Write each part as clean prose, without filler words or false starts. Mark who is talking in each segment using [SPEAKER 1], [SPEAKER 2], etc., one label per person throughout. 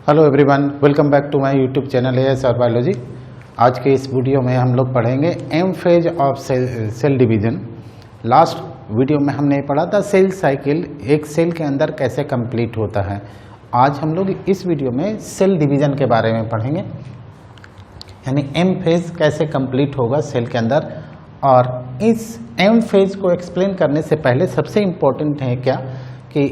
[SPEAKER 1] Hello everyone, welcome back to my YouTube channel ASR biology. आज के इस video में हम लोग पढ़ेंगे M phase of cell division. Last video में हमने पढ़ा था सेल साइकिल एक सेल के अंदर कैसे कंप्लीट होता है। आज हम लोग इस वीडियो में सेल डिवीजन के बारे में पढ़ेंगे, यानी एम फेज कैसे कंप्लीट होगा सेल के अंदर। और इस एम फेज को एक्सप्लेन करने से पहले सबसे इम्पोर्टेंट है क्या कि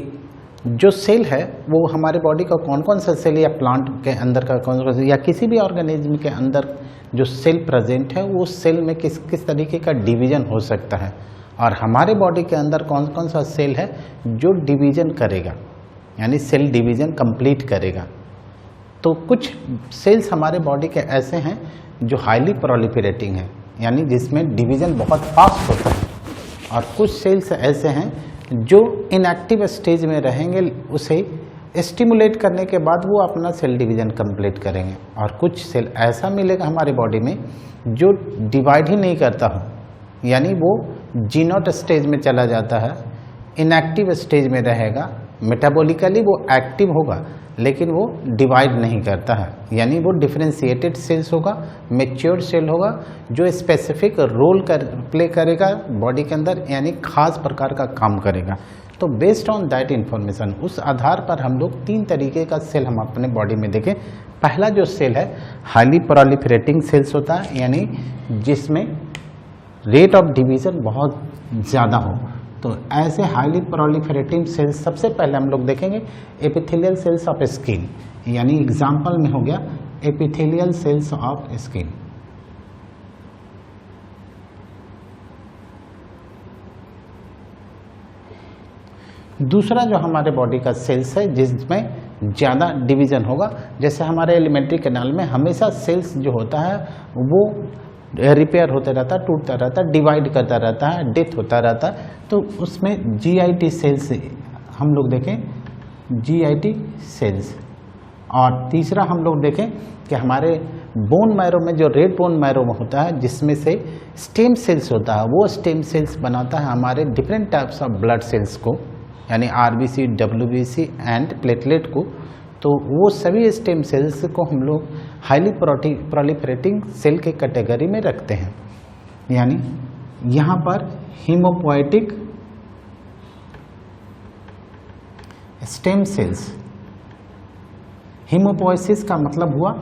[SPEAKER 1] जो सेल है वो हमारे बॉडी का कौन कौन सा सेल या प्लांट के अंदर का कौन सा या किसी भी ऑर्गेनिज्म के अंदर जो सेल प्रेजेंट है वो सेल में किस किस तरीके का डिवीजन हो सकता है, और हमारे बॉडी के अंदर कौन कौन सा सेल है जो डिवीजन करेगा, यानी सेल डिवीजन कंप्लीट करेगा। तो कुछ सेल्स हमारे बॉडी के ऐसे हैं जो हाईली प्रोलिफरेटिंग है, यानी जिसमें डिवीजन बहुत फास्ट होता है, और कुछ सेल्स ऐसे हैं जो इनएक्टिव स्टेज में रहेंगे, उसे स्टिमुलेट करने के बाद वो अपना सेल डिवीजन कंप्लीट करेंगे। और कुछ सेल ऐसा मिलेगा हमारे बॉडी में जो डिवाइड ही नहीं करता हो, यानी वो जीनोट स्टेज में चला जाता है, इनएक्टिव स्टेज में रहेगा, मेटाबॉलिकली वो एक्टिव होगा लेकिन वो डिवाइड नहीं करता है, यानी वो डिफरेंशिएटेड सेल्स होगा, मैच्योर्ड सेल होगा जो स्पेसिफिक रोल प्ले करेगा बॉडी के अंदर, यानी खास प्रकार का काम करेगा। तो बेस्ड ऑन दैट इंफॉर्मेशन, उस आधार पर हम लोग 3 तरीके का सेल हम अपने बॉडी में देखें। पहला जो सेल है हाईली प्रोलिफरेटिंग सेल्स होता है, यानी जिसमें रेट ऑफ डिवीजन बहुत ज़्यादा हो। तो ऐसे हाईली प्रोलिफरेटिंग सेल्स सबसे पहले हम लोग देखेंगे एपिथेलियल सेल्स ऑफ स्किन, यानी एग्जाम्पल में हो गया एपिथेलियल सेल्स ऑफ स्किन। दूसरा जो हमारे बॉडी का सेल्स है जिसमें ज़्यादा डिवीजन होगा, जैसे हमारे एलिमेंट्री कैनाल में हमेशा सेल्स जो होता है वो रिपेयर होता रहता है, टूटता रहता है, डिवाइड करता रहता है, डेथ होता रहता है। तो उसमें GIT सेल्स हम लोग देखें, GIT सेल्स। और तीसरा हम लोग देखें कि हमारे बोन मैरो में जो रेड बोन मैरो होता है जिसमें से स्टेम सेल्स होता है, वो स्टेम सेल्स बनाता है हमारे different types of blood cells को, यानी RBC, WBC एंड प्लेटलेट को। तो वो सभी स्टेम सेल्स को हम लोग हाईली प्रोलिफरेटिंग सेल के कैटेगरी में रखते हैं। यानी यहाँ पर हीमोपोएटिक स्टेम सेल्स, हीमोपोएसिस का मतलब हुआ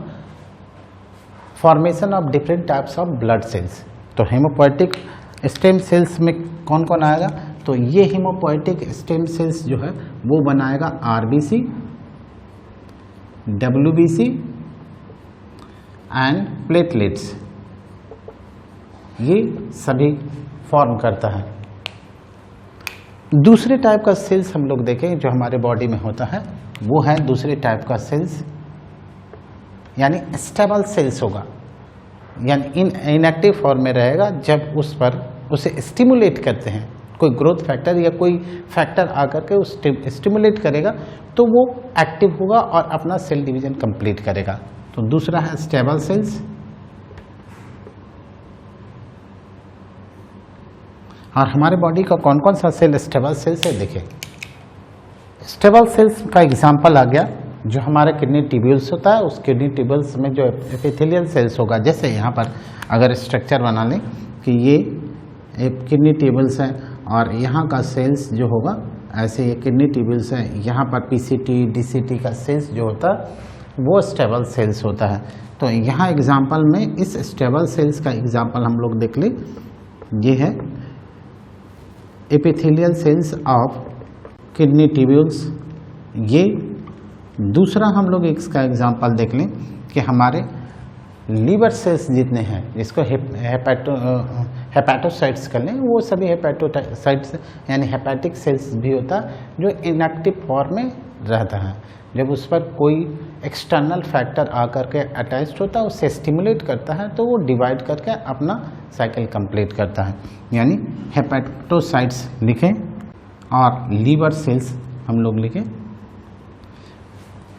[SPEAKER 1] formation of different types of blood cells. तो हीमोपोएटिक स्टेम सेल्स में कौन कौन आएगा, तो ये हीमोपोएटिक स्टेम सेल्स जो है वो बनाएगा RBC, WBC एंड प्लेटलेट्स, ये सभी फॉर्म करता है। दूसरे टाइप का सेल्स हम लोग देखें जो हमारे बॉडी में होता है वो है दूसरे टाइप का सेल्स, यानी स्टेबल सेल्स होगा, यानी इनएक्टिव फॉर्म में रहेगा। जब उस पर उसे स्टिमुलेट करते हैं, कोई ग्रोथ फैक्टर या कोई फैक्टर आकर के उस स्टिमुलेट करेगा तो वो एक्टिव होगा और अपना सेल डिवीजन कंप्लीट करेगा। तो दूसरा है स्टेबल सेल्स। और हमारे बॉडी का कौन कौन सा सेल स्टेबल सेल्स है, देखिए स्टेबल सेल्स का एग्जांपल आ गया जो हमारा किडनी ट्यूब्यूल्स होता है, उस किडनी ट्यूब्यूल्स में जो एपिथेलियल सेल्स होगा, जैसे यहाँ पर अगर स्ट्रक्चर बना लें कि ये किडनी ट्यूब्यूल्स है और यहाँ का सेल्स जो होगा ऐसे ये किडनी ट्यूब्यूल्स है, यहाँ पर PCT DCT का सेल्स जो होता है वो स्टेबल सेल्स होता है। तो यहाँ एग्जांपल में इस स्टेबल सेल्स का एग्जांपल हम लोग देख लें, ये है epithelial cells of kidney tubules. ये दूसरा हम लोग इसका एग्जांपल देख लें कि हमारे लीवर सेल्स जितने हैं, जिसको हेपेटोसाइट्स कर लें, वो सभी हेपेटोसाइट्स यानी हेपेटिक सेल्स भी होता है जो इनएक्टिव फॉर्म में रहता है। जब उस पर कोई एक्सटर्नल फैक्टर आकर के अटैच्ड होता है, उससे स्टिमुलेट करता है तो वो डिवाइड करके अपना साइकिल कंप्लीट करता है, यानी हेपेटोसाइट्स लिखें और लीवर सेल्स हम लोग लिखें।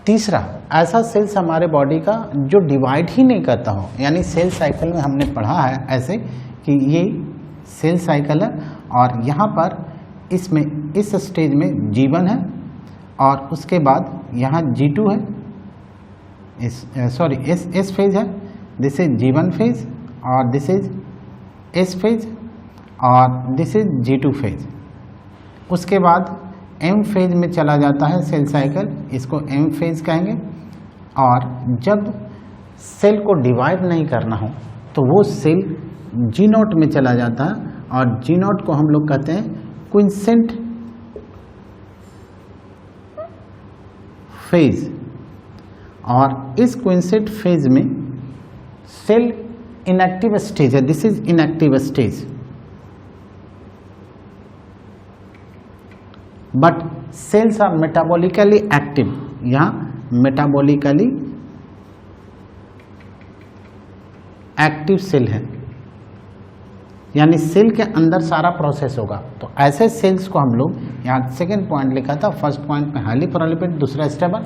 [SPEAKER 1] तीसरा ऐसा सेल्स हमारे बॉडी का जो डिवाइड ही नहीं करता हो, यानी सेल साइकिल में हमने पढ़ा है ऐसे कि ये सेल साइकिल है और यहाँ पर इसमें इस स्टेज में G1 है और उसके बाद यहाँ G2 है एस फेज है, दिस इज G1 फेज और दिस इज एस फेज और दिस इज G2 फेज। उसके बाद एम फेज में चला जाता है सेल साइकिल, इसको एम फेज कहेंगे। और जब सेल को डिवाइड नहीं करना हो तो वो सेल G0 में चला जाता है और G0 को हम लोग कहते हैं क्विंसेंट फेज। और इस क्विंसेंट फेज में सेल इनएक्टिव स्टेज है, this is inactive stage, but cells are metabolically active. यहाँ मेटाबॉलिकली एक्टिव सेल है, यानी सेल के अंदर सारा प्रोसेस होगा। तो ऐसे सेल्स को हम लोग, यहाँ सेकेंड पॉइंट लिखा था, फर्स्ट पॉइंट में हाईली प्रोलिफेरेट, दूसरा स्टेबल,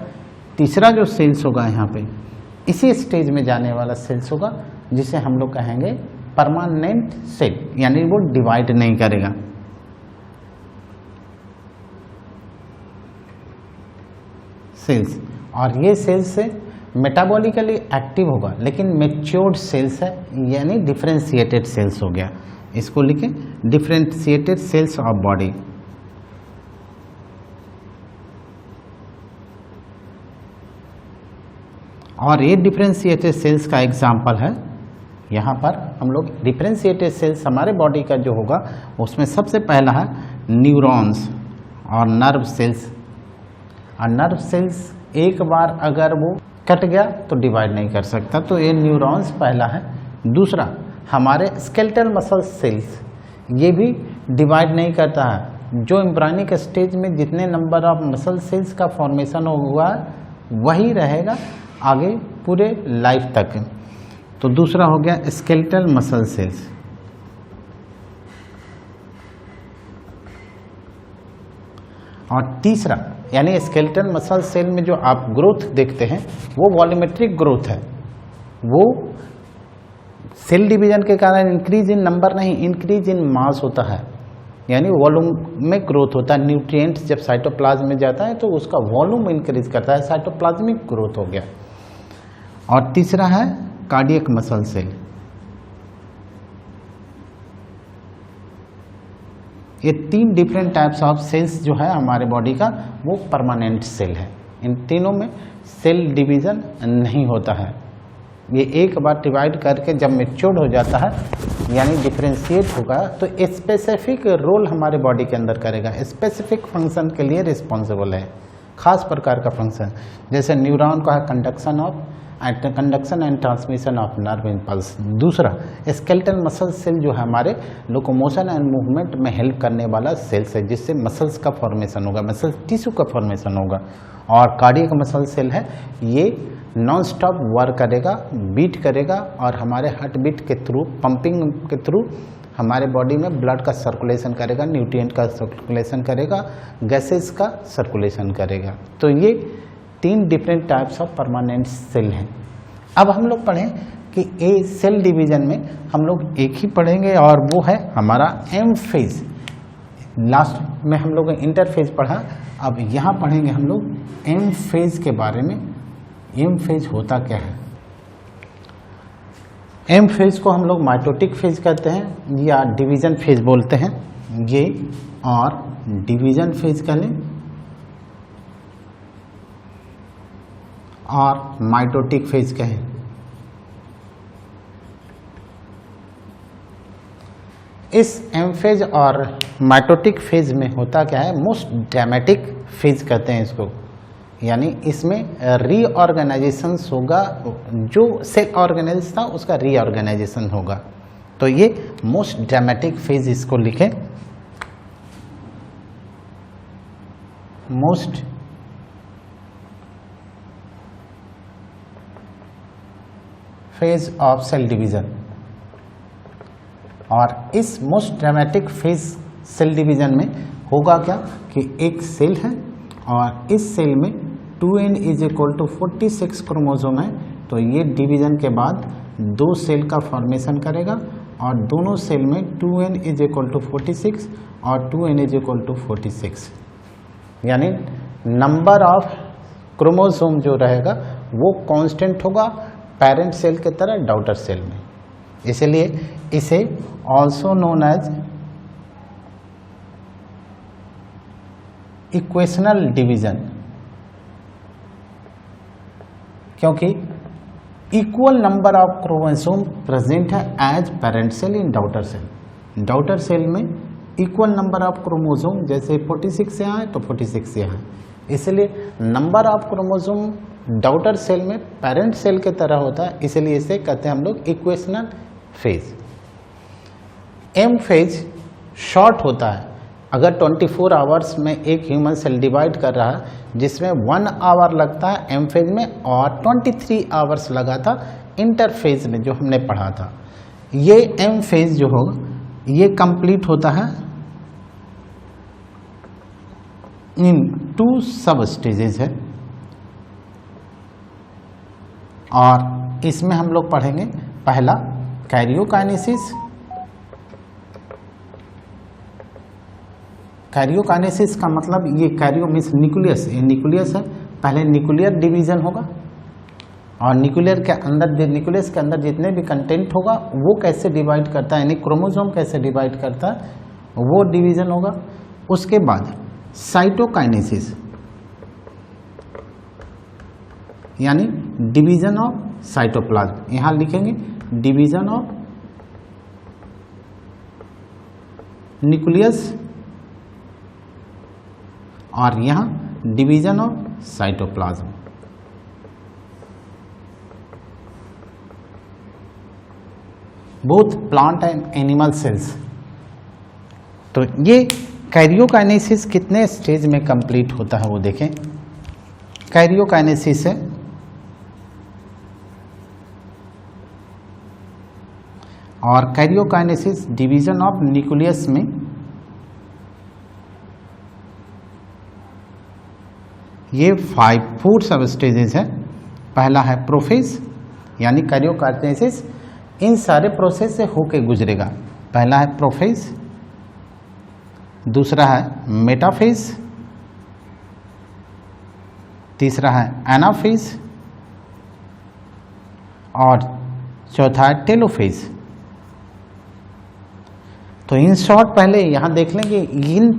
[SPEAKER 1] तीसरा जो सेल्स होगा यहाँ पे इसी स्टेज में जाने वाला सेल्स होगा जिसे हम लोग कहेंगे परमानेंट सेल, यानी वो डिवाइड नहीं करेगा। सेल्स, और ये सेल्स से मेटाबॉलिकली एक्टिव होगा, लेकिन मैच्योर्ड सेल्स है, यानी डिफरेंशिएटेड सेल्स हो गया। इसको लिखें डिफरेंशिएटेड सेल्स ऑफ बॉडी। और ये डिफरेंशिएटेड सेल्स का एग्जाम्पल है, यहाँ पर हम लोग डिफरेंशिएटेड सेल्स हमारे बॉडी का जो होगा उसमें सबसे पहला है न्यूरॉन्स और नर्व सेल्स। और नर्व सेल्स एक बार अगर वो कट गया तो डिवाइड नहीं कर सकता, तो ये न्यूरॉन्स पहला है। दूसरा हमारे स्केलेटल मसल सेल्स, ये भी डिवाइड नहीं करता है। जो एम्ब्रायनिक स्टेज में जितने नंबर ऑफ मसल सेल्स का फॉर्मेशन हुआ है वही रहेगा आगे पूरे लाइफ तक। तो दूसरा हो गया स्केलेटल मसल सेल्स। और तीसरा यानी स्केलेटल मसल सेल में जो आप ग्रोथ देखते हैं वो वॉल्यूमेट्रिक ग्रोथ है, वो सेल डिवीजन के कारण इंक्रीज इन नंबर नहीं, इंक्रीज इन मास होता है, यानी वॉल्यूम में ग्रोथ होता है। न्यूट्रिएंट्स जब साइटोप्लाज्म में जाता है तो उसका वॉल्यूम इंक्रीज करता है, साइटोप्लाज्मिक ग्रोथ हो गया। और तीसरा है कार्डियक मसल सेल। ये तीन डिफरेंट टाइप्स ऑफ सेल्स जो है हमारे बॉडी का वो परमानेंट सेल है। इन तीनों में सेल डिवीजन नहीं होता है। ये एक बार डिवाइड करके जब मैच्योर्ड हो जाता है यानी डिफरेंशिएट होगा तो स्पेसिफिक रोल हमारे बॉडी के अंदर करेगा, स्पेसिफिक फंक्शन के लिए रिस्पॉन्सिबल है, खास प्रकार का फंक्शन। जैसे न्यूरॉन का है conduction and transmission of nerve impulse. दूसरा स्केलेटल मसल सेल जो है हमारे लोकोमोशन एंड मूवमेंट में हेल्प करने वाला सेल्स है, जिससे मसल्स का फॉर्मेशन होगा, मसल टिश्यू का फॉर्मेशन होगा। और कार्डियक मसल सेल है, ये नॉन स्टॉप वर्क करेगा, बीट करेगा और हमारे हार्ट बीट के थ्रू, पंपिंग के थ्रू हमारे बॉडी में ब्लड का सर्कुलेशन करेगा, न्यूट्रिएंट का सर्कुलेशन करेगा, गैसेस का सर्कुलेशन करेगा। तो ये तीन different types of permanent cell हैं। अब हम लोग पढ़ें कि ए सेल डिवीजन में हम लोग एक ही पढ़ेंगे और वो है हमारा एम फेज। लास्ट में हम लोग इंटरफेज पढ़ा, अब यहाँ पढ़ेंगे हम लोग एम फेज के बारे में। एम फेज होता क्या है? एम फेज को हम लोग माइटोटिक फेज कहते हैं या डिवीजन फेज बोलते हैं, ये और डिवीजन फेज कह लें और माइटोटिक फेज कहें। इस एम फेज और माइटोटिक फेज में होता क्या है, मोस्ट ड्रामेटिक फेज कहते हैं इसको, यानी इसमें रीऑर्गेनाइजेशन होगा, जो सेल ऑर्गेनाइज था उसका रीऑर्गेनाइजेशन होगा। तो ये मोस्ट ड्रामेटिक फेज इसको लिखें, most phase of cell division. और इस most dramatic phase cell division में होगा क्या कि एक सेल है और इस सेल में 2n = 46 क्रोमोसोम है, तो ये डिवीजन के बाद दो सेल का फॉर्मेशन करेगा और दोनों सेल में 2n = 46 और 2n = 46, यानी नंबर ऑफ क्रोमोसोम जो रहेगा वो कांस्टेंट होगा पेरेंट सेल की तरह डॉटर सेल में, इसलिए इसे also known as equational division, क्योंकि equal number of chromosome present है as parent cell in daughter cell. Daughter cell में इक्वल नंबर ऑफ क्रोमोसोम, जैसे 46 यहाँ है तो 46 यहाँ है, इसलिए number of chromosome daughter cell में पेरेंट सेल की तरह होता है, इसलिए इसे कहते हैं हम लोग equational phase. M phase short होता है। अगर 24 आवर्स में एक ह्यूमन सेल डिवाइड कर रहा है, जिसमें 1 आवर लगता है एम फेज में और 23 आवर्स लगा था इंटरफेज में जो हमने पढ़ा था, ये एम फेज जो होगा ये कंप्लीट होता है इन 2 सब स्टेजेस है। और इसमें हम लोग पढ़ेंगे पहला कैरियोकाइनेसिस। कैरियोकाइनेसिस का मतलब ये कैरियो मीन्स न्यूक्लियस, ये न्यूक्लियस है। पहले न्यूक्लियर डिवीजन होगा और न्यूक्लियस के अंदर जितने भी कंटेंट होगा वो कैसे डिवाइड करता है, यानी क्रोमोसोम कैसे डिवाइड करता है वो डिवीजन होगा। उसके बाद साइटोकाइनेसिस यानी डिवीजन ऑफ साइटोप्लाज्म, यहाँ लिखेंगे डिवीजन ऑफ न्यूक्लियस और यहाँ division of cytoplasm. Both plant and animal cells. तो ये कैरियोकाइनेसिस कितने स्टेज में कंप्लीट होता है वो देखें। कैरियोकाइनेसिस है और कैरियोकाइनेसिस डिवीजन ऑफ न्यूक्लियस में ये 4 सब स्टेजेस है। पहला है प्रोफेज, यानी कैरियोकाइनेसिस इन सारे प्रोसेस से होके गुजरेगा। पहला है प्रोफेज, दूसरा है मेटाफेज, तीसरा है एनाफेज और चौथा है टेलोफेज। तो इन शॉर्ट पहले यहाँ देख लें कि इन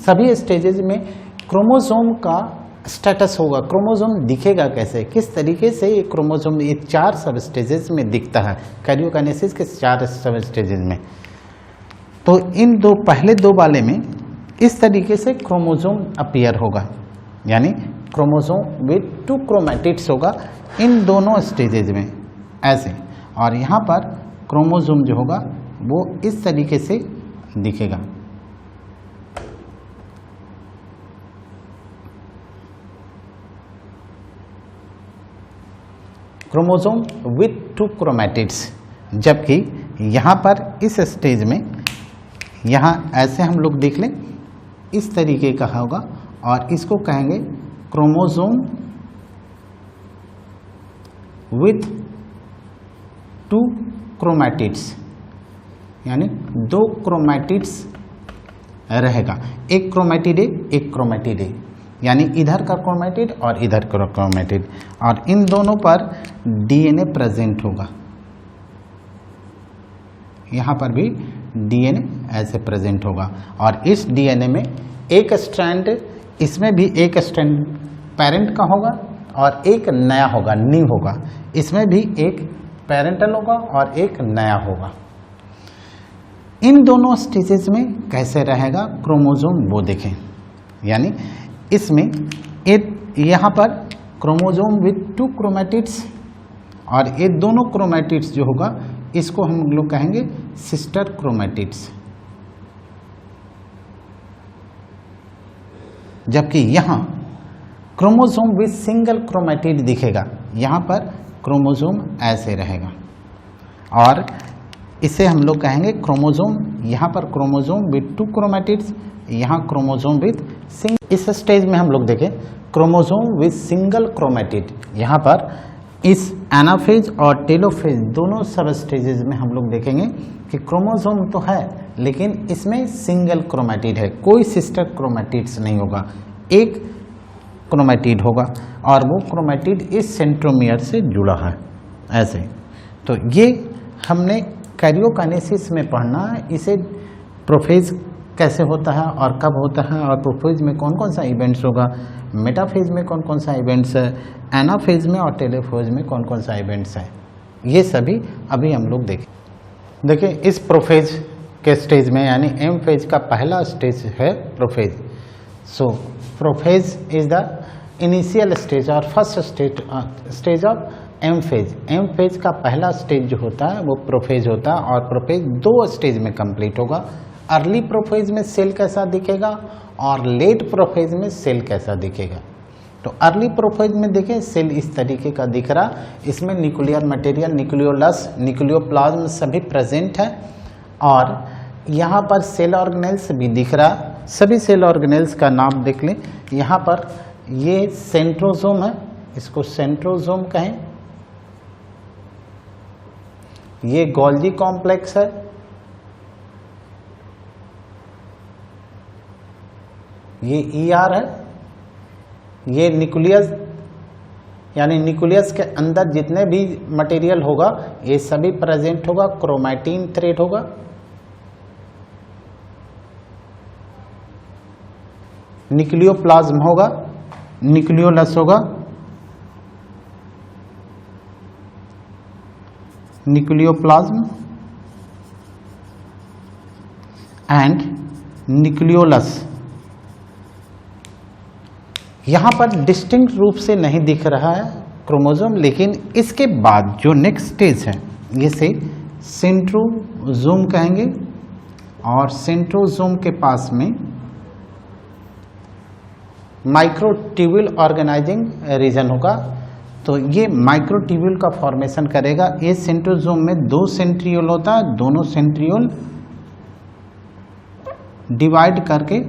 [SPEAKER 1] सभी स्टेजेस में क्रोमोसोम का स्टेटस होगा, क्रोमोसोम दिखेगा कैसे, किस तरीके से ये क्रोमोसोम ये 4 सब स्टेजेस में दिखता है कैरियोकाइनेसिस के 4 सब स्टेजेस में। तो इन पहले दो वाले में इस तरीके से क्रोमोसोम अपीयर होगा, यानी क्रोमोसोम विथ 2 क्रोमैटिड्स होगा इन दोनों स्टेजेस में ऐसे। और यहाँ पर क्रोमोसोम जो होगा वो इस तरीके से दिखेगा। क्रोमोसोम विथ 2 क्रोमैटिड्स, जबकि यहाँ पर इस स्टेज में यहाँ ऐसे हम लोग देख लें इस तरीके का होगा और इसको कहेंगे क्रोमोसोम विथ 2 क्रोमैटिड्स, यानी 2 क्रोमैटिड्स रहेगा, एक क्रोमैटिड ए एक क्रोमैटिड ए, यानी इधर का क्रोमैटिड और इधर का क्रोमैटिड, और इन दोनों पर डीएनए प्रेजेंट होगा। यहाँ पर भी डीएनए ऐसे प्रेजेंट होगा और इस डीएनए में एक स्ट्रैंड, इसमें भी एक स्ट्रैंड पेरेंट का होगा और एक नया होगा, न्यू होगा। इसमें भी एक पेरेंटल होगा और एक नया होगा। इन दोनों स्टेजेस में कैसे रहेगा क्रोमोसोम वो देखें, यानी इसमें यहाँ पर क्रोमोसोम विथ 2 क्रोमैटिड्स और ये दोनों क्रोमैटिड्स जो होगा इसको हम लोग कहेंगे सिस्टर क्रोमैटिड्स, जबकि यहाँ क्रोमोसोम विथ सिंगल क्रोमैटिड दिखेगा। यहाँ पर क्रोमोसोम ऐसे रहेगा और इसे हम लोग कहेंगे क्रोमोसोम, यहाँ पर क्रोमोसोम विथ 2 क्रोमैटिड्स, यहाँ क्रोमोसोम विथ सिंगल। इस स्टेज में हम लोग देखें क्रोमोसोम विथ सिंगल क्रोमैटिड, यहाँ पर इस एनाफेज और टेलोफेज दोनों सब स्टेजेस में हम लोग देखेंगे कि क्रोमोसोम तो है लेकिन इसमें सिंगल क्रोमैटिड है, कोई सिस्टर क्रोमैटिड्स नहीं होगा। एक क्रोमेटिड होगा और वो क्रोमेटिड इस सेंट्रोमियर से जुड़ा है ऐसे। तो ये हमने कैरियोकाइनेसिस में पढ़ना है, इसे प्रोफेज कैसे होता है और कब होता है और प्रोफेज में कौन कौन सा इवेंट्स होगा, मेटाफेज में कौन कौन सा इवेंट्स है, एनाफेज में और टेलोफेज में कौन कौन सा इवेंट्स है, ये सभी अभी हम लोग देखें। देखिए इस प्रोफेज के स्टेज में यानी एम फेज का पहला स्टेज है prophase. So prophase is the initial stage और first stage of M phase. M phase का पहला स्टेज जो होता है वो प्रोफेज होता है और प्रोफेज 2 स्टेज में कंप्लीट होगा। अर्ली प्रोफेज में सेल कैसा दिखेगा और लेट प्रोफेज में सेल कैसा दिखेगा। तो अर्ली प्रोफेज में देखें सेल इस तरीके का दिख रहा, इसमें न्यूक्लियर मटेरियल, न्यूक्लियोलस, न्यूक्लियोप्लाज्म सभी प्रेजेंट है और यहाँ पर सेल ऑर्गेनेल्स भी दिख रहा। सभी सेल ऑर्गेनेल्स का नाम देख लें। यहाँ पर ये सेंट्रोसोम है, इसको सेंट्रोसोम कहें। ये गोल्जी कॉम्प्लेक्स है, ये ईआर है, ये न्यूक्लियस यानी न्यूक्लियस के अंदर जितने भी मटेरियल होगा ये सभी प्रेजेंट होगा। क्रोमैटिन थ्रेड होगा, न्यूक्लियोप्लाज्म होगा, न्यूक्लियोलस होगा, न्यूक्लियोप्लाज्म एंड न्यूक्लियोलस। यहाँ पर डिस्टिंक्ट रूप से नहीं दिख रहा है क्रोमोसोम, लेकिन इसके बाद जो नेक्स्ट स्टेज है इसे सेंट्रोसोम कहेंगे और सेंट्रोसोम के पास में माइक्रोट्यूब्यूल ऑर्गेनाइजिंग रीजन होगा। तो ये माइक्रोट्यूब्यूल का फॉर्मेशन करेगा। ये सेंट्रोसोम में 2 सेंट्रियोल होता है, दोनों सेंट्रियोल डिवाइड करके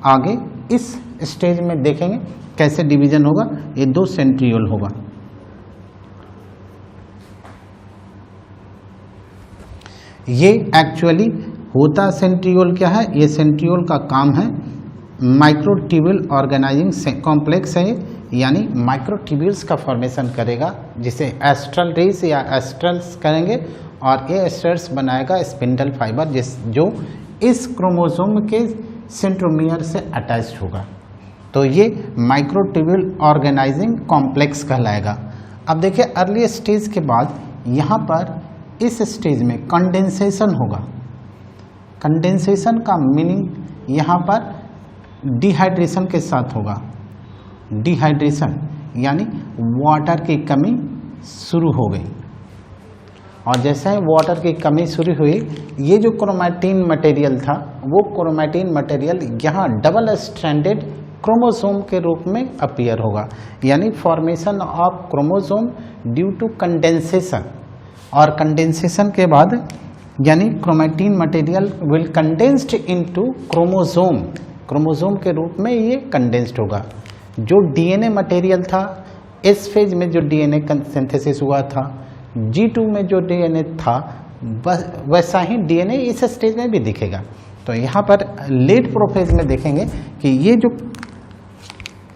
[SPEAKER 1] आगे इस स्टेज में देखेंगे कैसे डिवीजन होगा। ये 2 सेंट्रियोल होगा। ये एक्चुअली होता सेंट्रियोल क्या है, ये सेंट्रियोल का काम है माइक्रोट्यूब्यूल ऑर्गेनाइजिंग कॉम्प्लेक्स है, यानी माइक्रोट्यूब्यूल्स का फॉर्मेशन करेगा जिसे एस्ट्रल रेस या एस्ट्रल्स करेंगे और ये एस्ट्रल्स बनाएगा स्पिंडल फाइबर जो इस क्रोमोसोम के सेंट्रोमियर से अटैच्ड होगा। तो ये माइक्रोट्यूब्यूल ऑर्गेनाइजिंग कॉम्प्लेक्स कहलाएगा। अब देखिए अर्ली स्टेज के बाद यहाँ पर इस स्टेज में कंडेंसेशन होगा। कंडेंसेशन का मीनिंग यहाँ पर डिहाइड्रेशन के साथ होगा। डिहाइड्रेशन यानी वाटर की कमी शुरू हो गई और जैसे ही वाटर की कमी शुरू हुई, ये जो क्रोमैटिन मटेरियल था वो क्रोमैटिन मटेरियल यहाँ डबल स्ट्रैंडेड क्रोमोसोम के रूप में अपीयर होगा, यानी formation of chromosome due to condensation. और कंडेंसेशन के बाद यानी chromatin material will condensed into chromosome, chromosome के रूप में ये कंडेंस्ड होगा। जो डीएनए मटेरियल था इस फेज में जो डीएनए सिंथेसिस हुआ था, G2 में जो डीएनए था वैसा ही डीएनए इस स्टेज में भी दिखेगा। तो यहाँ पर लेट प्रोफेज में देखेंगे कि ये जो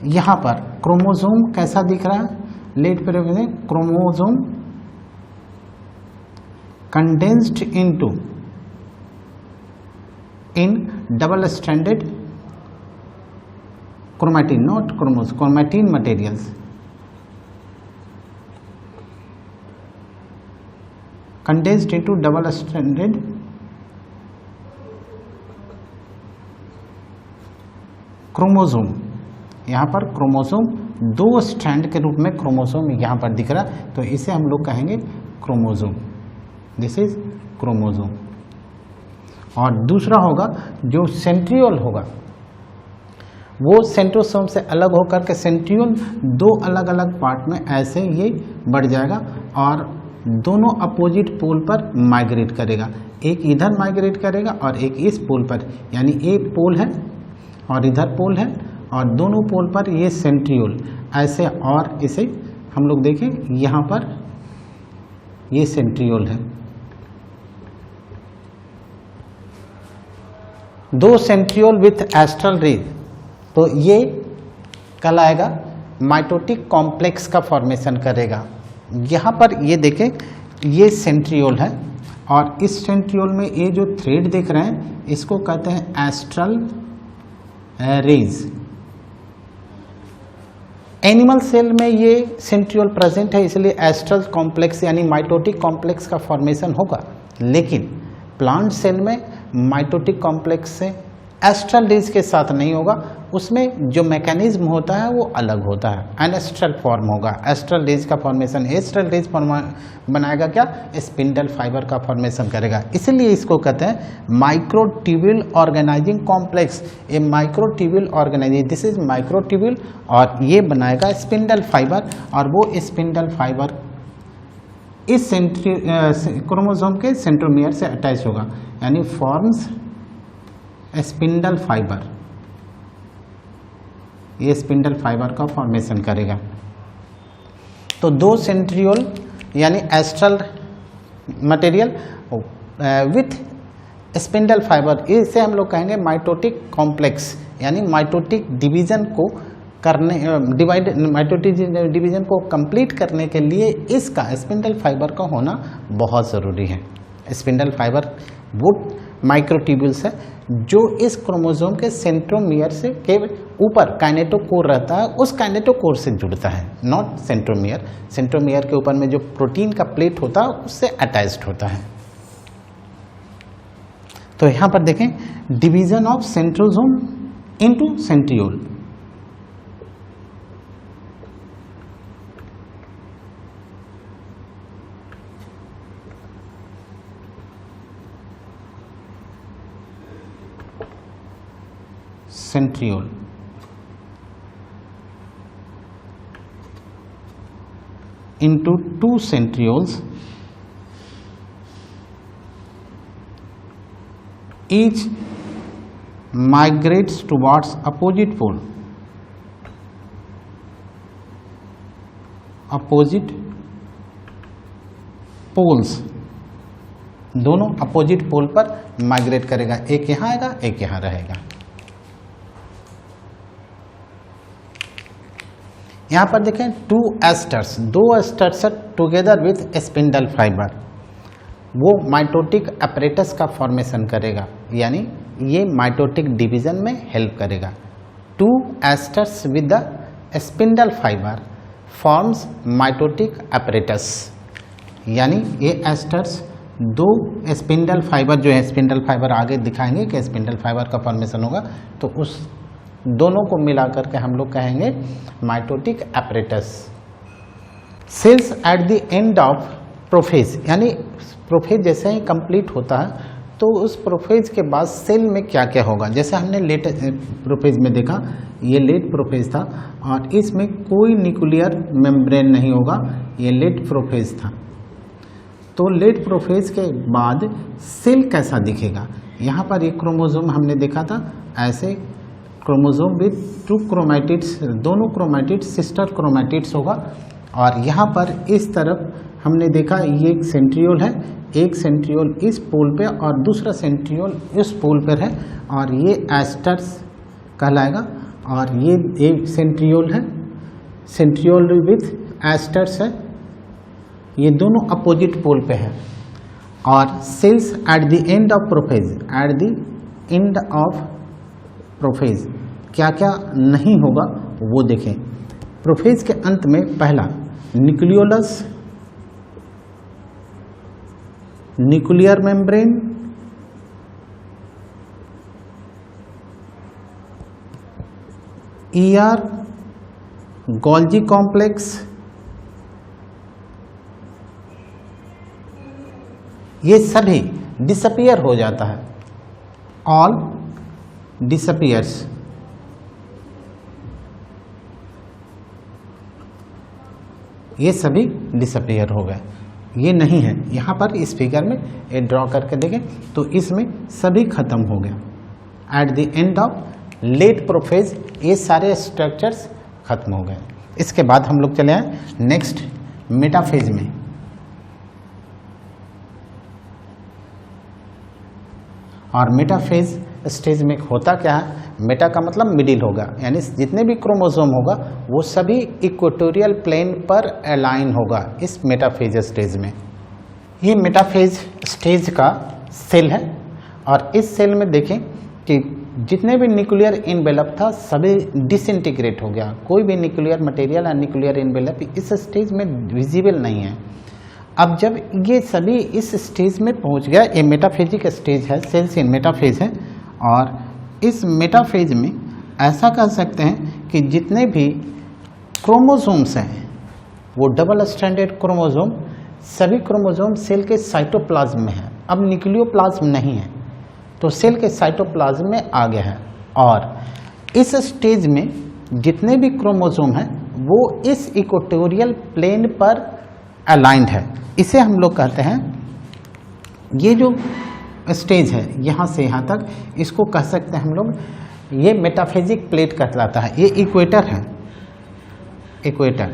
[SPEAKER 1] यहाँ पर क्रोमोसोम कैसा दिख रहा है। लेट प्रोफेज में chromosome condensed into in double stranded chromatin, not chromosome, chromatin materials condensed into double stranded chromosome. यहाँ पर क्रोमोसोम 2 स्ट्रैंड के रूप में क्रोमोसोम यहाँ पर दिख रहा है, तो इसे हम लोग कहेंगे क्रोमोसोम। This is chromosome. और दूसरा होगा जो सेंट्रियोल होगा, वो सेंट्रोसोम से अलग होकर के सेंट्रियोल 2 अलग अलग पार्ट में ऐसे ये बढ़ जाएगा और दोनों अपोजिट पोल पर माइग्रेट करेगा। एक इधर माइग्रेट करेगा और एक इस पोल पर, यानी एक पोल है और इधर पोल है और दोनों पोल पर ये सेंट्रियोल ऐसे। और इसे हम लोग देखें यहाँ पर ये सेंट्रियोल है, 2 सेंट्रियोल विथ एस्ट्रल रेज। तो ये कहलाएगा माइटोटिक कॉम्प्लेक्स का फॉर्मेशन करेगा। यहाँ पर ये देखें, ये सेंट्रियोल है और इस सेंट्रियोल में ये जो थ्रेड देख रहे हैं इसको कहते हैं एस्ट्रल रेज। एनिमल सेल में ये सेंट्रियोल प्रेजेंट है, इसलिए एस्ट्रल कॉम्प्लेक्स यानी माइटोटिक कॉम्प्लेक्स का फॉर्मेशन होगा। लेकिन प्लांट सेल में माइटोटिक कॉम्प्लेक्स से एस्ट्रल रेज के साथ नहीं होगा, उसमें जो मैकेनिज्म होता है वो अलग होता है, एनेस्ट्रल फॉर्म होगा। एस्ट्रल रेज का फॉर्मेशन, एस्ट्रल रेज बनाएगा क्या, स्पिंडल फाइबर का फॉर्मेशन करेगा, इसलिए इसको कहते हैं microtubule organizing complex. A microtubule organizing, this is microtubule, और ये बनाएगा स्पिंडल फाइबर, और वो स्पिंडल फाइबर इस क्रोमोसोम के सेंट्रोमियर से अटैच होगा, यानी फॉर्म्स स्पिंडल फाइबर। ये स्पिंडल फाइबर का फॉर्मेशन करेगा। तो दो सेंट्रियोल यानी astral material with spindle fiber, इसे हम लोग कहेंगे माइटोटिक कॉम्प्लेक्स, यानी माइटोटिक डिवीजन को करने माइटोटिक डिवीजन को कंप्लीट करने के लिए इसका स्पिंडल फाइबर का होना बहुत ज़रूरी है। स्पिंडल फाइबर वो माइक्रोट्यूब्यूल्स है जो इस क्रोमोसोम के सेंट्रोमियर से के ऊपर काइनेटोकोर रहता है, उस काइनेटोकोर से जुड़ता है, नॉट सेंट्रोमियर। सेंट्रोमियर के ऊपर में जो प्रोटीन का प्लेट होता है उससे अटैच्ड होता है। तो यहाँ पर देखें, division of centrosome into centriole. centriole into two centrioles, each migrates towards opposite pole, opposite poles, दोनों अपोजिट पोल पर माइग्रेट करेगा, एक यहाँ आएगा एक यहाँ रहेगा। यहाँ पर देखें, टू एस्टर्स, दो asters together with spindle fiber, वो माइटोटिक अपरेटस का फॉर्मेशन करेगा, यानी ये माइटोटिक डिवीजन में हेल्प करेगा। Two asters with the spindle fiber forms mitotic apparatus, यानी ये एस्टर्स दो स्पिंडल फाइबर जो है, स्पिंडल फाइबर आगे दिखाएंगे कि स्पिंडल फाइबर का फॉर्मेशन होगा, तो उस दोनों को मिलाकर के हम लोग कहेंगे mitotic apparatus. Cells at the end of prophase, यानी प्रोफेज जैसे ही कंप्लीट होता है तो उस प्रोफेज के बाद सेल में क्या क्या होगा। जैसे हमने लेट प्रोफेज में देखा, ये लेट प्रोफेज था और इसमें कोई न्यूक्लियर मेम्ब्रेन नहीं होगा, ये लेट प्रोफेज था। तो लेट प्रोफेज के बाद सेल कैसा दिखेगा, यहाँ पर एक क्रोमोसोम हमने देखा था, ऐसे क्रोमोसोम विद टू क्रोमैटिड्स, दोनों क्रोमैटिड्स सिस्टर क्रोमैटिड्स होगा। और यहाँ पर इस तरफ हमने देखा ये एक सेंट्रियोल है, एक सेंट्रियोल इस पोल पे और दूसरा सेंट्रियोल इस पोल पर है, और ये एस्टर्स कहलाएगा। और ये एक सेंट्रियोल है, सेंट्रियोल विथ एस्टर्स है, ये दोनों अपोजिट पोल पे है। और cells at the end of prophase, at the end of prophase क्या क्या नहीं होगा वो देखें। प्रोफेज के अंत में पहला nucleolus, nuclear membrane, ER, Golgi complex, ये सभी डिसअपियर हो जाता है, ऑल डिसअपियर्स। ये सभी डिसअपियर हो गए, ये नहीं है। यहाँ पर इस फिगर में ये ड्रॉ करके देखें तो इसमें सभी खत्म हो गया। At the end of late prophase ये सारे स्ट्रक्चर्स खत्म हो गए। इसके बाद हम लोग चले आए नेक्स्ट मेटाफेज में। और मेटाफेज स्टेज में होता क्या है, मेटा का मतलब मिडिल होगा, यानी जितने भी क्रोमोसोम होगा वो सभी इक्वेटोरियल प्लेन पर अलाइन होगा इस मेटाफेज स्टेज में। ये मेटाफेज स्टेज का सेल है और इस सेल में देखें कि जितने भी न्यूक्लियर इनवेलप था सभी डिसइंटीग्रेट हो गया, कोई भी न्यूक्लियर मटेरियल या न्यूक्लियर इनवेलप इस स्टेज में विजिबल नहीं है। अब जब ये सभी इस स्टेज में पहुंच गया, ये मेटाफेजिक स्टेज है, सेल्स इन मेटाफेज है, और इस मेटाफेज में ऐसा कह सकते हैं कि जितने भी क्रोमोसोम्स हैं वो डबल स्ट्रैंडेड क्रोमोसोम, सभी क्रोमोसोम सेल के साइटोप्लाज्म में है। अब न्यूक्लियोप्लाज्म नहीं है तो सेल के साइटोप्लाज्म में आ गया है, और इस स्टेज में जितने भी क्रोमोसोम हैं वो इस इक्वेटोरियल प्लेन पर अलाइंड है। इसे हम लोग कहते हैं, ये जो स्टेज है यहाँ से यहाँ तक, इसको कह सकते हैं हम लोग, ये मेटाफेजिक प्लेट कहलाता है। ये इक्वेटर है, इक्वेटर,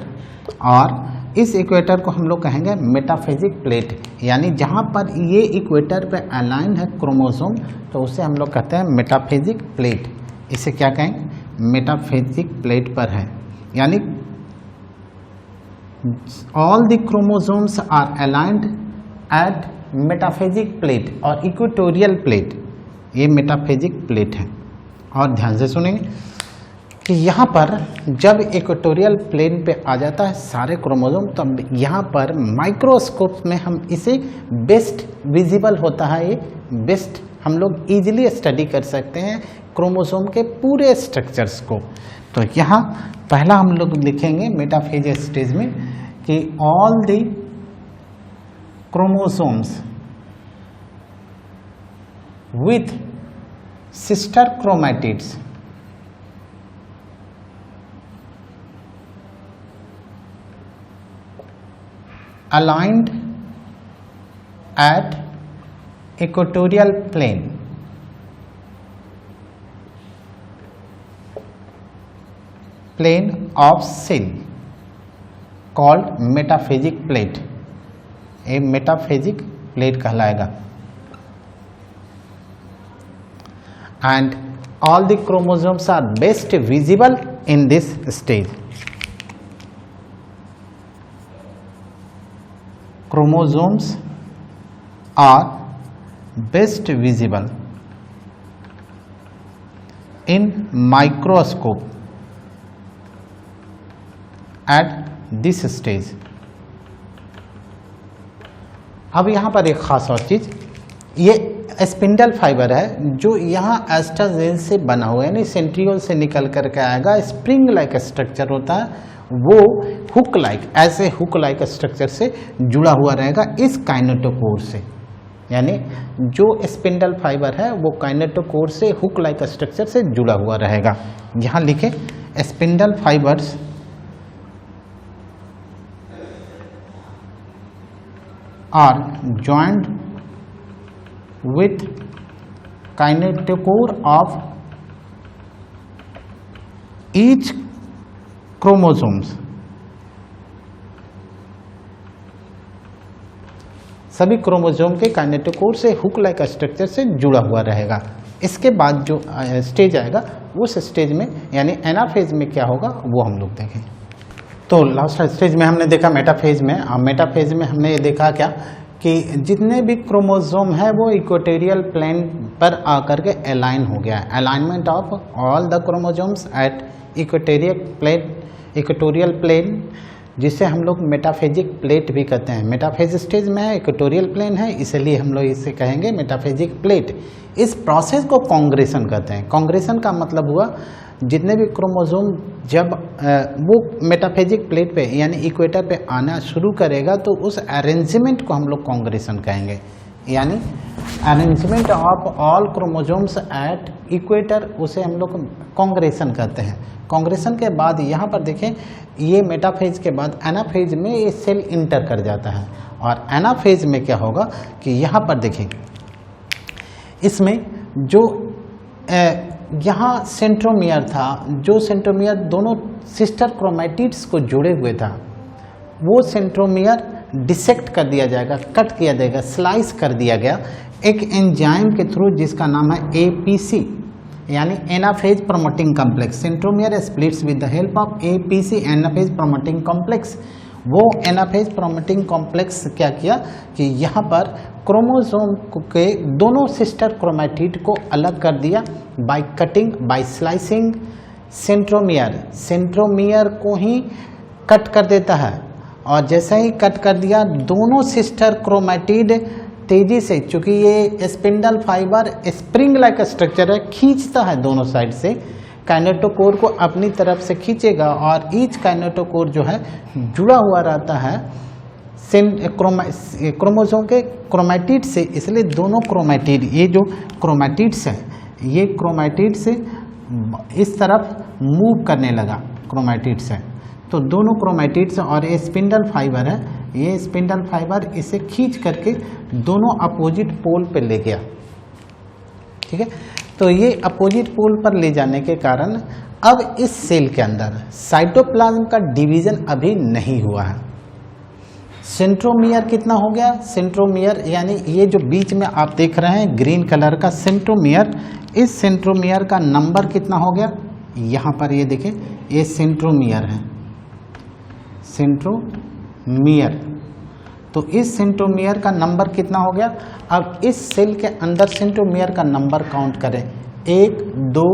[SPEAKER 1] और इस इक्वेटर को हम लोग कहेंगे मेटाफेजिक प्लेट, यानी जहाँ पर ये इक्वेटर पे अलाइंड है क्रोमोसोम तो उसे हम लोग कहते हैं मेटाफेजिक प्लेट। इसे क्या कहेंगे, मेटाफेजिक प्लेट पर है, यानी all the chromosomes are aligned at metaphasic plate और इक्वेटोरियल प्लेट, ये मेटाफेजिक प्लेट है। और ध्यान से सुनेंगे कि यहाँ पर जब इक्वेटोरियल प्लेन पे आ जाता है सारे क्रोमोसोम, तब यहाँ पर माइक्रोस्कोप में हम इसे बेस्ट विजिबल होता है, ये बेस्ट हम लोग इजीली स्टडी कर सकते हैं क्रोमोसोम के पूरे स्ट्रक्चर्स को। तो यहाँ पहला हम लोग लिखेंगे मेटाफेज स्टेज में कि all the chromosomes with sister chromatids aligned at equatorial plane of cell called metaphagic plate, a metaphagic plate कहलाएगा, and all the chromosomes are best visible in this stage. Chromosomes are best visible in microscope at this stage. अब यहाँ पर एक खास और चीज, ये spindle fibre है जो यहाँ एस्ट्राजेल से बना हुआ है, यानी सेंट्रियोल से निकल करके आएगा, स्प्रिंग लाइक स्ट्रक्चर होता है, वो हुक लाइक, ऐसे हुक लाइक स्ट्रक्चर से जुड़ा हुआ रहेगा इस काइनेटोकोर से, यानी जो स्पिंडल फाइबर है वो काइनेटोकोर से हुक लाइक स्ट्रक्चर से जुड़ा हुआ रहेगा। यहाँ लिखे spindle fibers are joined with kinetochore of each chromosomes, सभी क्रोमोसोम के काइनेटोकोर से हुक लाइक स्ट्रक्चर से जुड़ा हुआ रहेगा। इसके बाद जो स्टेज आएगा उस स्टेज में यानी एनाफेज में क्या होगा वो हम लोग देखें। तो लास्ट स्टेज में हमने देखा मेटाफेज में, मेटाफेज में हमने ये देखा क्या कि जितने भी क्रोमोसोम है वो इक्वेटोरियल प्लेन पर आकर के अलाइन हो गया है, alignment of all the chromosomes at equatorial plane, जिसे हम लोग मेटाफेजिक प्लेट भी कहते हैं। मेटाफेज स्टेज में है, इक्वेटोरियल प्लेन है, इसलिए हम लोग इसे कहेंगे मेटाफेजिक प्लेट। इस प्रोसेस को कांग्रेशन कहते हैं। कांग्रेशन का मतलब हुआ जितने भी क्रोमोसोम जब वो मेटाफेजिक प्लेट पे यानी इक्वेटर पे आना शुरू करेगा तो उस अरेंजमेंट को हम लोग कांग्रेशन कहेंगे, यानी arrangement of all chromosomes at equator, उसे हम लोग कांग्रेशन कहते हैं। कांग्रेशन के बाद यहाँ पर देखें, ये मेटाफेज के बाद एनाफेज में ये सेल इंटर कर जाता है, और एनाफेज में क्या होगा कि यहाँ पर देखें, इसमें जो यहाँ सेंट्रोमियर था, जो सेंट्रोमियर दोनों सिस्टर क्रोमैटिड्स को जोड़े हुए था, वो सेंट्रोमियर डिसेक्ट कर दिया जाएगा, कट किया जाएगा, स्लाइस कर दिया गया एक एंजाइम के थ्रू जिसका नाम है APC यानी anaphase promoting complex. Centromere splits with the help of APC anaphase promoting complex. वो एनाफेज प्रोमोटिंग कॉम्प्लेक्स क्या किया कि यहाँ पर क्रोमोसोम के दोनों सिस्टर क्रोमैटिड को अलग कर दिया by cutting, by slicing. Centromere को ही कट कर देता है और जैसे ही कट कर दिया दोनों सिस्टर क्रोमैटिड तेजी से, चूंकि ये spindle fibre spring like structure है, खींचता है दोनों साइड से, काइनेटोकोर को अपनी तरफ से खींचेगा और ईच काइनेटोकोर जो है जुड़ा हुआ रहता है क्रोमोसोम के क्रोमैटिड से। इसलिए दोनों क्रोमैटिड, ये जो क्रोमैटिड्स हैं, ये क्रोमैटिड से इस तरफ मूव करने लगा क्रोमैटिड से। तो दोनों क्रोमैटिड्स और ये स्पिंडल फाइबर है, ये स्पिंडल फाइबर इसे खींच करके दोनों अपोजिट पोल पे ले गया। ठीक है, तो ये अपोजिट पोल पर ले जाने के कारण अब इस सेल के अंदर साइटोप्लाज्म का डिवीजन अभी नहीं हुआ है। सेंट्रोमियर कितना हो गया? सेंट्रोमियर यानी ये जो बीच में आप देख रहे हैं ग्रीन कलर का सेंट्रोमियर, इस सेंट्रोमियर का नंबर कितना हो गया? यहाँ पर ये देखें, ये सेंट्रोमियर है, सेंट्रोमियर। तो इस सेंट्रोमियर का नंबर कितना हो गया? अब इस सेल के अंदर सेंट्रोमियर का नंबर काउंट करें, 1 2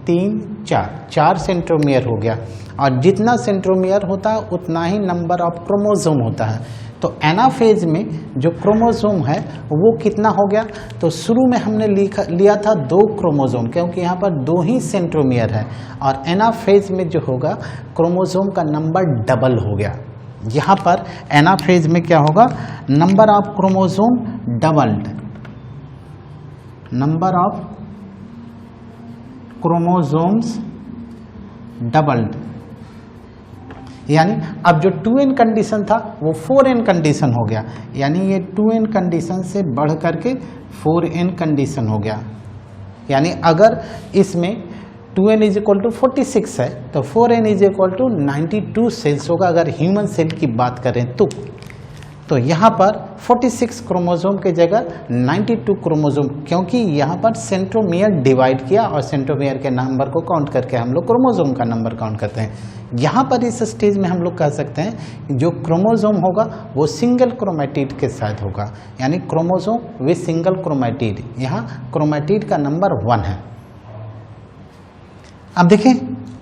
[SPEAKER 1] 3 4, 4 सेंट्रोमियर हो गया। और जितना सेंट्रोमियर होता है उतना ही नंबर ऑफ क्रोमोसोम होता है। तो एनाफेज में जो क्रोमोसोम है वो कितना हो गया? तो शुरू में हमने लिया था 2 क्रोमोसोम, क्योंकि यहाँ पर 2 ही सेंट्रोमियर है, और एनाफेज में जो होगा क्रोमोसोम का नंबर डबल हो गया। यहाँ पर एनाफेज में क्या होगा? Number of chromosome doubled, number of chromosomes doubled, यानी अब जो 2n कंडीशन था वो 4n कंडीशन हो गया, यानी ये 2n कंडीशन से बढ़ करके 4n कंडीशन हो गया। यानी अगर इसमें 2n इज इक्वल टू 46 है तो 4n is equal to 92 sales होगा, अगर ह्यूमन सेल की बात करें तो यहाँ पर 46 क्रोमोसोम के जगह 92 क्रोमोसोम, क्योंकि यहाँ पर सेंट्रोमियर डिवाइड किया और सेंट्रोमियर के नंबर को काउंट करके हम लोग क्रोमोसोम का नंबर काउंट करते हैं। यहाँ पर इस स्टेज में हम लोग कह सकते हैं जो क्रोमोसोम होगा वो सिंगल क्रोमैटिड के साथ होगा, यानी क्रोमोसोम विद सिंगल क्रोमैटिड। यहाँ क्रोमैटिड का नंबर 1 है। अब देखें,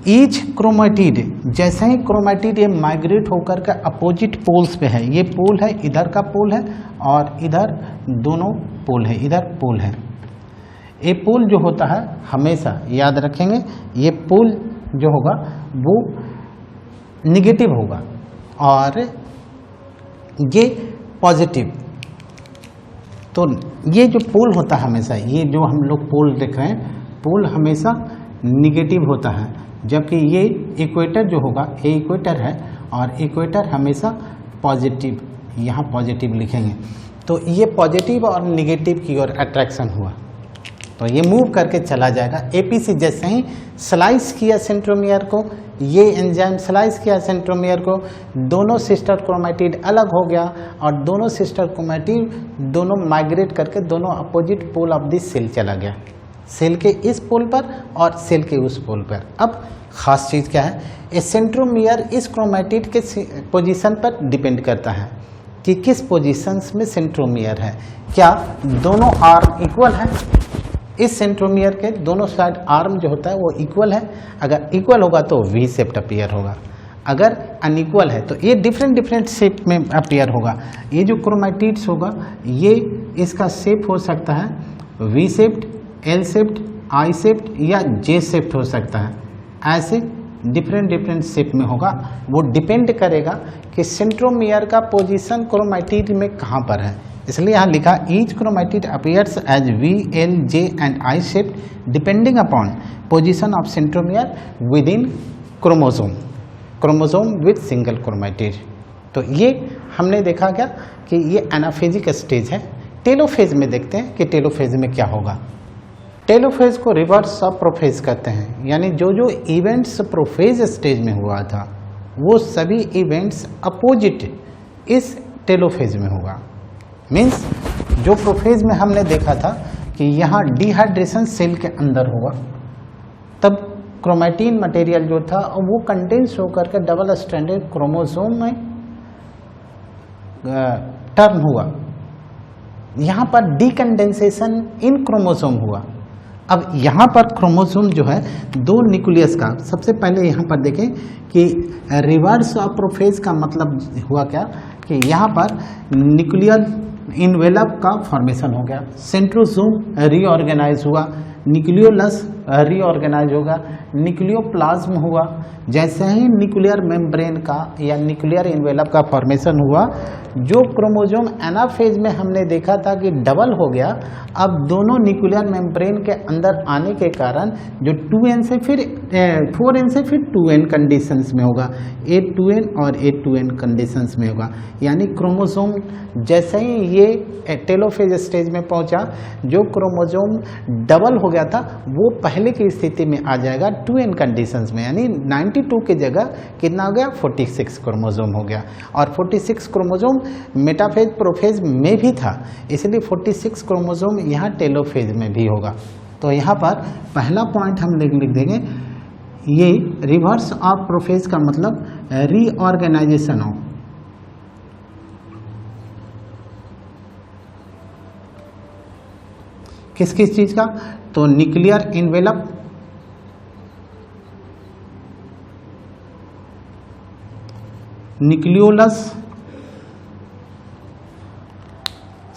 [SPEAKER 1] ईच क्रोमैटिड, जैसे ही क्रोमैटिड ये माइग्रेट होकर के अपोजिट पोल्स पे है, ये पोल है, इधर का पोल है और इधर दोनों पोल है, इधर पोल है। ये पोल जो होता है हमेशा याद रखेंगे, ये पोल जो होगा वो निगेटिव होगा और ये पॉजिटिव। तो ये जो पोल होता है हमेशा, ये जो हम लोग पोल देख रहे हैं, पोल हमेशा निगेटिव होता है, जबकि ये इक्वेटर जो होगा, ये इक्वेटर है और इक्वेटर हमेशा पॉजिटिव, यहाँ पॉजिटिव लिखेंगे। तो ये पॉजिटिव और निगेटिव की ओर अट्रैक्शन हुआ, तो ये मूव करके चला जाएगा। APC जैसे ही स्लाइस किया सेंट्रोमियर को, ये एंजाइम स्लाइस किया सेंट्रोमियर को, दोनों सिस्टर क्रोमैटिड अलग हो गया और दोनों सिस्टर क्रोमैटिड दोनों माइग्रेट करके दोनों opposite pole of this cell चला गया, सेल के इस पोल पर और सेल के उस पोल पर। अब खास चीज़ क्या है, ये सेंट्रोमियर इस क्रोमैटिड के पोजीशन पर डिपेंड करता है कि किस पोजीशंस में सेंट्रोमियर है। क्या दोनों आर्म इक्वल है? इस सेंट्रोमियर के दोनों साइड आर्म जो होता है वो इक्वल है। अगर इक्वल होगा तो वी शेप्ड अपीयर होगा, अगर अनइक्वल है तो ये डिफरेंट शेप में अपीयर होगा। ये जो क्रोमैटिड्स होगा ये इसका शेप हो सकता है वी शेप्ड, एल शेप्ड, आई शेप्ड या जे शेप्ड हो सकता है। ऐसे डिफरेंट शेप में होगा। वो डिपेंड करेगा कि सेंट्रोमियर का पोजीशन क्रोमैटिड में कहाँ पर है। इसलिए यहाँ लिखा each chromatid appears as V, L, J and I shaped depending upon position of centromere within chromosome with single chromatid. तो ये हमने देखा क्या कि ये एनाफेजिक स्टेज है। टेलोफेज में देखते हैं कि टेलोफेज में क्या होगा। टेलोफेज को रिवर्स ऑफ प्रोफेज कहते हैं, यानी जो इवेंट्स प्रोफेज स्टेज में हुआ था वो सभी इवेंट्स अपोजिट इस टेलोफेज में होगा। मीन्स जो प्रोफेज में हमने देखा था कि यहाँ डिहाइड्रेशन सेल के अंदर होगा, तब क्रोमैटिन मटेरियल जो था वो कंडेंस होकर के डबल स्ट्रैंडेड क्रोमोसोम में टर्न हुआ। यहाँ पर डीकंडेंसेशन इन क्रोमोसोम हुआ। अब यहाँ पर क्रोमोसोम जो है दो न्यूक्लियस का, सबसे पहले यहाँ पर देखें कि रिवर्स ऑफ प्रोफेज का मतलब हुआ क्या कि यहाँ पर न्यूक्लियर इनवेलप का फॉर्मेशन हो गया, सेंट्रोसोम रीऑर्गेनाइज हुआ, न्यूक्लियोलस रीऑर्गेनाइज होगा, न्यूक्लियोप्लाज्म हुआ। जैसे ही न्यूक्लियर मेम्ब्रेन का या न्यूक्लियर इनवेलप का फॉर्मेशन हुआ, जो क्रोमोसोम एनाफेज में हमने देखा था कि डबल हो गया, अब दोनों न्यूक्लियर मेम्ब्रेन के अंदर आने के कारण जो 2n से फिर 4n से फिर 2n कंडीशंस में होगा, A2n और A2n कंडीशंस में होगा। यानी क्रोमोसोम जैसे ही ये टेलोफेज स्टेज में पहुंचा, जो क्रोमोसोम डबल हो गया था वो पहले की स्थिति में आ जाएगा 2n कंडीशंस में, यानी 92 की जगह कितना हो गया 46 क्रोमोसोम हो गया। और 46 क्रोमोसोम मेटाफेज प्रोफेज में भी था, इसलिए 46 क्रोमोसोम यहाँ टेलोफेज में भी होगा। तो यहाँ पर पहला पॉइंट हम लिख देंगे, ये रिवर्स ऑफ प्रोफेज का मतलब रीऑर्गेनाइजेशन ऑफ किस किस चीज का, तो nuclear envelope, nucleolus,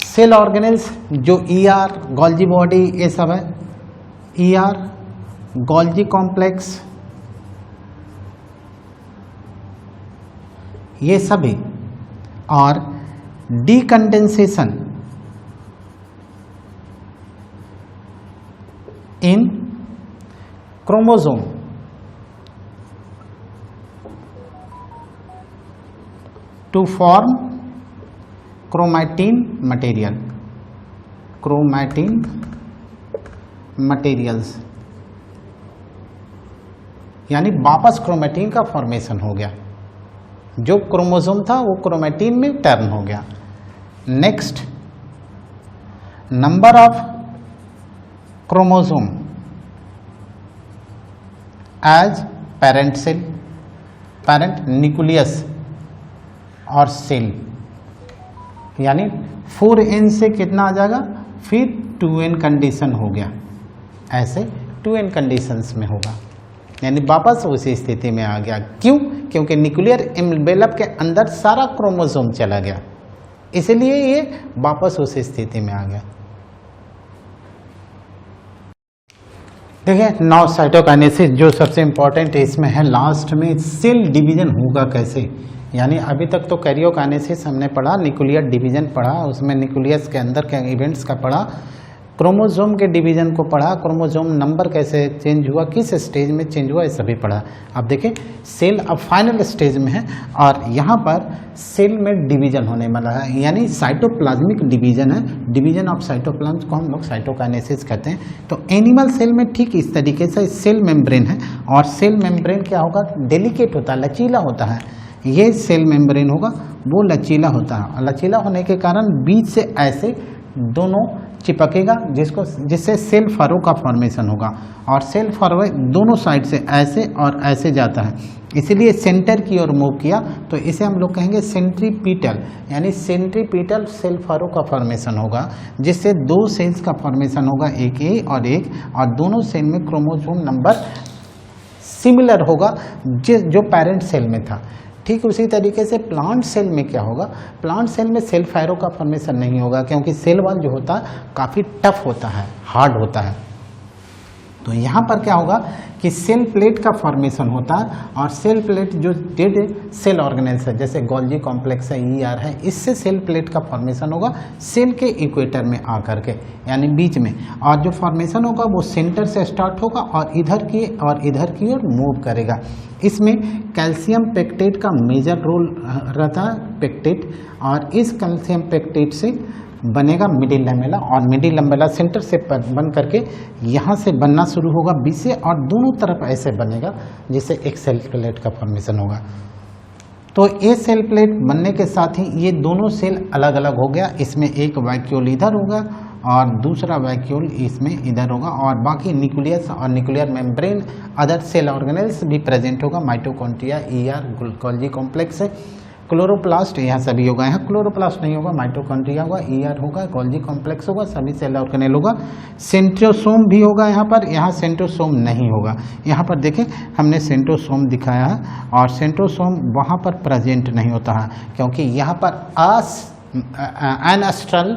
[SPEAKER 1] cell organelles जो ER, गोल्जी बॉडी, ये सब है, ER, गोल्जी कॉम्प्लेक्स, ये सभी, और decondensation in chromosome to form chromatin material, chromatin materials, यानी वापस क्रोमैटिन का फॉर्मेशन हो गया, जो क्रोमोसोम था वो क्रोमैटिन में टर्न हो गया। Next, number of chromosome as parent cell, parent nucleus और सेल, यानी 4n से कितना आ जाएगा, फिर 2n कंडीशन हो गया, ऐसे 2n कंडीशंस में होगा, यानी वापस उसी स्थिति में आ गया। क्यों? क्योंकि न्यूक्लियर एनवेलप के अंदर सारा क्रोमोसोम चला गया, इसलिए ये वापस उसी स्थिति में आ गया। देखिए, नाउ साइटोकाइनेसिस जो सबसे इंपॉर्टेंट इसमें है, लास्ट में सेल डिवीजन होगा कैसे। यानी अभी तक तो कैरियोकाइनेसिस हमने पढ़ा, न्यूक्लियर डिवीजन पढ़ा, उसमें न्यूक्लियस के अंदर के इवेंट्स का पढ़ा, क्रोमोसोम के डिवीजन को पढ़ा, क्रोमोसोम नंबर कैसे चेंज हुआ, किस स्टेज में चेंज हुआ, ये सभी पढ़ा। अब देखिए, सेल अब फाइनल स्टेज में है और यहाँ पर सेल में डिवीजन होने वाला है, यानी साइटोप्लाज्मिक डिवीजन है। डिवीजन ऑफ साइटोप्लाज्म को हम लोग साइटोकाइनेसिस कहते हैं। तो एनिमल सेल में ठीक इस तरीके से सेल मेम्ब्रेन है, और सेल मेम्ब्रेन क्या होगा, डेलिकेट होता है, लचीला होता है। ये सेल मेम्ब्रेन होगा वो लचीला होता है, लचीला होने के कारण बीच से ऐसे दोनों चिपकेगा, जिससे सेल फरो का फॉर्मेशन होगा, और सेल फरो दोनों साइड से ऐसे और ऐसे जाता है, इसलिए सेंटर की ओर मूव किया, तो इसे हम लोग कहेंगे सेंट्रीपीटल, यानी सेंट्रीपीटल सेल फरो का फॉर्मेशन होगा, जिससे दो सेल्स का फॉर्मेशन होगा, एक ए और एक, और दोनों सेल में क्रोमोसोम नंबर सिमिलर होगा जो पेरेंट सेल में था। ठीक उसी तरीके से प्लांट सेल में क्या होगा, प्लांट सेल में सेल फायरो का फॉर्मेशन नहीं होगा, क्योंकि सेल वॉल जो होता है काफ़ी टफ होता है, हार्ड होता है। तो यहाँ पर क्या होगा कि सेल प्लेट का फॉर्मेशन होता है, और सेल प्लेट जो डेड सेल ऑर्गेनेल्स है, जैसे गोल्जी कॉम्प्लेक्स है, ER है, इससे सेल प्लेट का फॉर्मेशन होगा सेल के इक्वेटर में आकर के, यानी बीच में, और जो फॉर्मेशन होगा वो सेंटर से स्टार्ट होगा और इधर की ओर मूव करेगा। इसमें कैल्शियम पेक्टेट का मेजर रोल रहता है, पेक्टेट, और इस कैल्शियम पेक्टेट से बनेगा मिडिल लैमेला, और मिडिल लैमेला सेंटर से बन करके यहाँ से बनना शुरू होगा बीच से, और दोनों तरफ ऐसे बनेगा, जिससे एक सेल प्लेट का फॉर्मेशन होगा। तो ये सेल प्लेट बनने के साथ ही ये दोनों सेल अलग अलग हो गया। इसमें एक वैक्यूल इधर होगा और दूसरा वैक्यूल इसमें इधर होगा, और बाकी न्यूक्लियस और nuclear membrane other cell organelles भी प्रेजेंट होगा। माइटोकॉन्ड्रिया, गोल्जी कॉम्प्लेक्स, क्लोरोप्लास्ट, यहाँ सभी होगा। यहाँ क्लोरोप्लास्ट नहीं होगा, माइटोकॉन्ड्रिया होगा, होगा, गोल्जी कॉम्प्लेक्स होगा, सभी सेल ऑर्गेनेल होगा। सेंट्रोसोम भी होगा यहाँ पर, यहाँ सेंट्रोसोम नहीं होगा। यहाँ पर देखें हमने सेंट्रोसोम दिखाया है और सेंट्रोसोम वहाँ पर प्रेजेंट नहीं होता है, क्योंकि यहाँ पर एनएस्ट्रल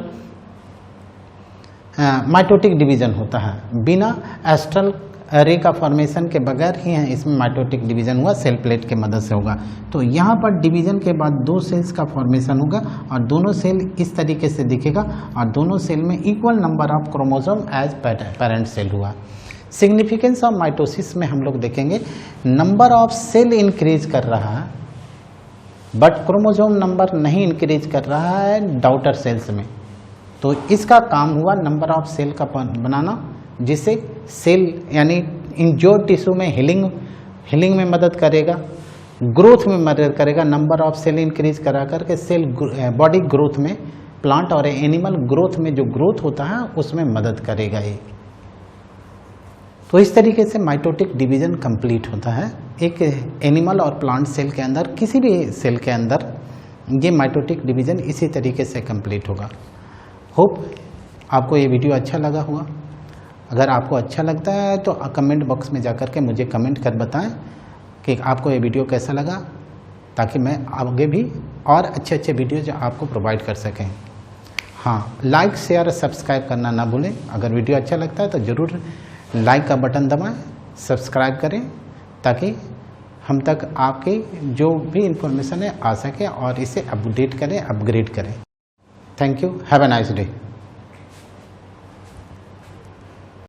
[SPEAKER 1] माइटोटिक डिवीजन होता है। बिना एस्ट्रल रे का फॉर्मेशन के बगैर ही इसमें माइटोटिक डिवीजन हुआ, सेल प्लेट के मदद से होगा। तो यहाँ पर डिवीजन के बाद दो सेल्स का फॉर्मेशन होगा और दोनों सेल इस तरीके से दिखेगा और दोनों सेल में equal number of chromosome as parent cell हुआ। सिग्निफिकेंस ऑफ माइटोसिस में हम लोग देखेंगे नंबर ऑफ सेल इंक्रीज कर रहा है बट क्रोमोसोम नंबर नहीं इंक्रीज कर रहा है डॉटर सेल्स में। तो इसका काम हुआ नंबर ऑफ सेल का बनाना, जिससे सेल यानी इंजर्ड टिश्यू में हीलिंग में मदद करेगा, ग्रोथ में मदद करेगा। नंबर ऑफ सेल इंक्रीज करा करके सेल बॉडी ग्रोथ में, प्लांट और एनिमल ग्रोथ में जो ग्रोथ होता है उसमें मदद करेगा ये। तो इस तरीके से माइटोटिक डिवीजन कंप्लीट होता है एक एनिमल और प्लांट सेल के अंदर। किसी भी सेल के अंदर ये माइटोटिक डिवीजन इसी तरीके से कंप्लीट होगा। होप आपको ये वीडियो अच्छा लगा होगा। अगर आपको अच्छा लगता है तो कमेंट बॉक्स में जाकर के मुझे कमेंट कर बताएं कि आपको ये वीडियो कैसा लगा, ताकि मैं आगे भी और अच्छे अच्छे वीडियोज आपको प्रोवाइड कर सकें। हाँ, लाइक शेयर और सब्सक्राइब करना ना भूलें। अगर वीडियो अच्छा लगता है तो ज़रूर लाइक का बटन दबाएं, सब्सक्राइब करें, ताकि हम तक आपकी जो भी इंफॉर्मेशन है आ सके और इसे अपडेट करें, अपग्रेड करें। Thank you. Have a nice day.